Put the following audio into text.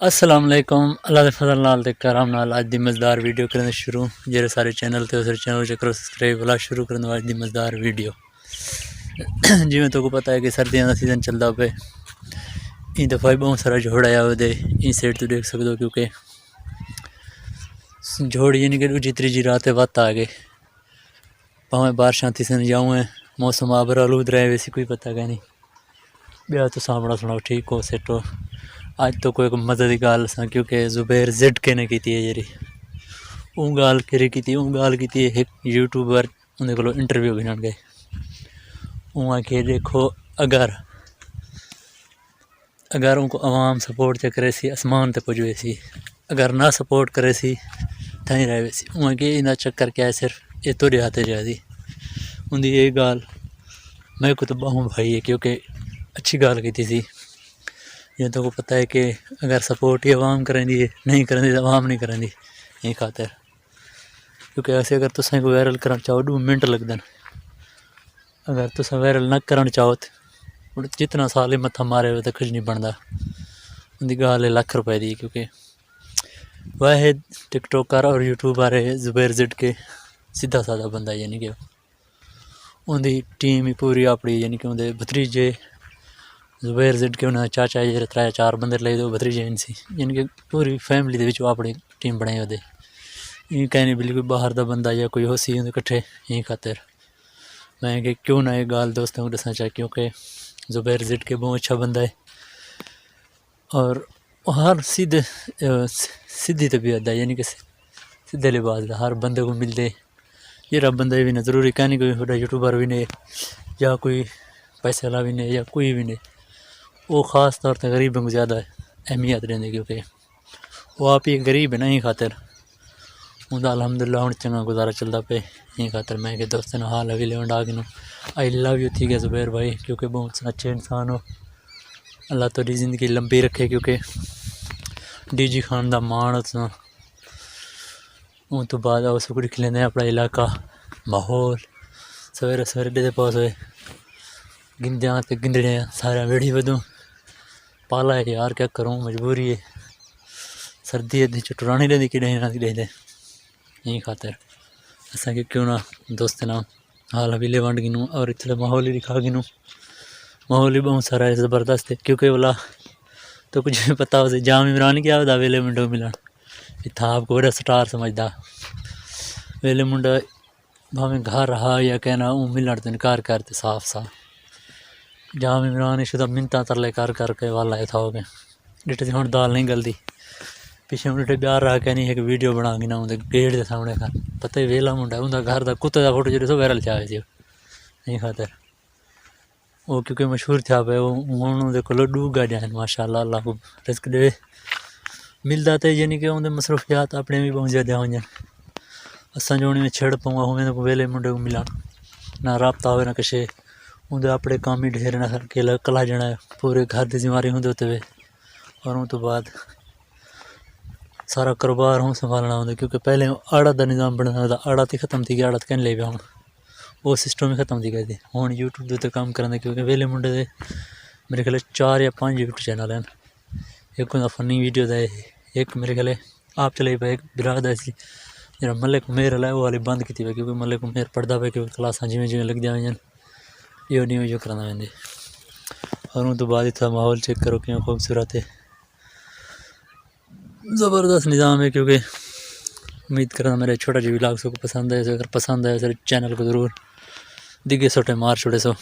अस्सलाम वालेकुम। अल्लाह दे फजल नाल ते करम नाल अज दी मज़ेदार वीडियो करने शुरू। जेरे सारे चैनल ते उस चैनल च करो सब्सक्राइब वाला शुरू करने अज दी मज़ेदार वीडियो। जिमें तुमको पता है कि सर्दियों का सीजन चलता पे इन दफ़ा भी बहुत सारा झोड़ आया हुए इन साइड तो देख सकते हो, क्योंकि झोड़ यानी कि दूजी तीजी रात वत आ गए। भावें बारिशां तीसन जाऊँ है, मौसम आबर आलूद रहे, वैसे कोई पता क्या नहीं। ब्याह तो सामना सुनाओ ठीक हो सेट हो। आज तो कोई मदद की गाल सा, क्योंकि जुबैर जिड के ने की है जेरी ऊ गाल करी की है एक यूट्यूबर उन्हें को इंटरव्यू भी गए उहाँ के देखो अगर अगर उनको आवाम सपोर्ट ते करे सी आसमान तक पुजवे सी, अगर ना सपोर्ट करे सी थी रहे सी। उहाँ के इना चक्कर क्या है, सिर्फ ये तो हाथे जाती उनकी ये गाल मैं को तो बाहू भाई है, क्योंकि अच्छी गाल की थी। ये तो को पता है कि अगर सपोर्ट ही आवाम करेंदी है, नहीं करेंदी तो आवाम नहीं करेंदी यही खातर। क्योंकि ऐसे अगर तुम को वायरल करना चाहो 2 मिनट लगदन, अगर तुम वायरल न करना चाहो तो जितना साल ही मत्था मारे हुए तो कुछ नहीं बनता। उनकी गाल है लाख रुपए दी, क्योंकि वह है टिकटॉकर और यूट्यूबर है जुबैर जिड के सीधा साधा बंदा, यानी कि उनकी टीम ही पूरी अपनी, यानी कि उनके भतरीजे जुबैर जिड के उन्हें चाचा जे 3-4 बंदे ले दो भतरीजे इनसी, यानी कि पूरी फैमिली अपनी टीम बनाई होते। ये कहने बिल्कुल बाहर का बंदा या कोई होसी उनके कट्ठे यही खातर मैं कि क्यों ना ये गाल दोस्तों को दसना चाहे, क्योंकि जुबैर जिड के बहुत अच्छा बंदा है और हर सीधी तबीयत है, यानी कि सीधे लिबास हर बंदे को मिलते। ये बंदा भी ना जरूरी कहनी कोई बड़ा यूट्यूबर भी नहीं या कोई पैसे वाला भी नहीं या कोई भी नहीं, वो ख़ास तौर पर गरीबों को ज़्यादा अहमियत देंगे, क्योंकि वो आप ही गरीब है ना। ही खातर उनका अलहमदुलिल्लाह हूँ चंगा गुजारा चलता पे। यही खातर मैं कि दोस्तों हाल अभी ले डाक आई लव यू थी गया जुबैर भाई, क्योंकि बहुत अच्छे इंसान हो। अल्लाह तो ज़िंदगी लंबी रखे, क्योंकि डीजी खान का मान उन तो बाद उस दिख लें अपना इलाका माहौल सवेरे सवेरे दे पास हुए गिंदियाँ तो गिंदड़ियाँ सारे वेड़ी बदूँ पाला है यार, क्या करूँ मजबूरी है। सर्दी है चुटरानी रहती कि नहीं रहते यही खातर असा कि क्यों ना दोस्त ना हाल अभी ले वंड गिनूँ और इतने माहौल ही दिखा गिनूँ। माहौल ही बहुत सारा है ज़बरदस्त है, क्योंकि बोला तो कुछ भी पता हो जाम इमरान क्या होता वेले मुंडे को मिलन इतना आपको बड़ा स्टार समझदा। वेले मुंडा भावें घर रहा या कहना वो मिलन तो इनकार करते साफ साफ। जाम इमरान शुदा मिनता तरले कर करके वाला था हो गए डिटे हूँ दाल नहीं गलती पिछले मुंडे ब्याह रहा कहनी एक वीडियो बना गिना उनके गेट के सामने का पता ही वेला मुंडा उनका घर का कुत्ते का फोटो जो वायरल चाहे सी नहीं खातर वो क्योंकि मशहूर था पे वो को डूगा जाए माशाल्लाह अल्लाह को रिस्क दे मिलता तो, यानी कि उनके मसरूफियात अपने भी बहुत ज़्यादा हो जाए। असा जो में छेड़ पाऊँगा हमें तो वेले मुंडे को मिला ना रबता हो ना किसे उनके अपने काम ही ढेर ना कला जना पूरे घर की जिम्मेवारी होंगे होते हुए और उन तो बाद सारा कारोबार हूँ संभालना होंगे। क्योंकि पहले आड़त का निज़ाम बनना था, आड़त ही खत्म थी गया, आड़त कहने ले गया हूँ वो सिस्टम ही खत्म थी गए थे। हूँ यूट्यूब के उत्ते काम करें, क्योंकि वेले मुंडे दे मेरे ख्याल 4 या 5 यूट्यूब चैनल हैं। एक होंगे फनी वीडियो का, एक मेरे ख्याल आप चले पे एक बिराद ऐसी जरा मलिक उमेर है वो वाली बंद की थी, क्योंकि मलिक उमेर पढ़ता पे क्योंकि क्लासा जिमें जिमें लग जाए यो नहीं जो करा वेंदे। और उन तो बाद इतना माहौल चेक करो क्यों खूबसूरत है, ज़बरदस्त निज़ाम है। क्योंकि उम्मीद करना मेरे छोटा जी व्लॉग को पसंद है, अगर पसंद है सर चैनल को ज़रूर दिगे सोटे मार छोड़े सो।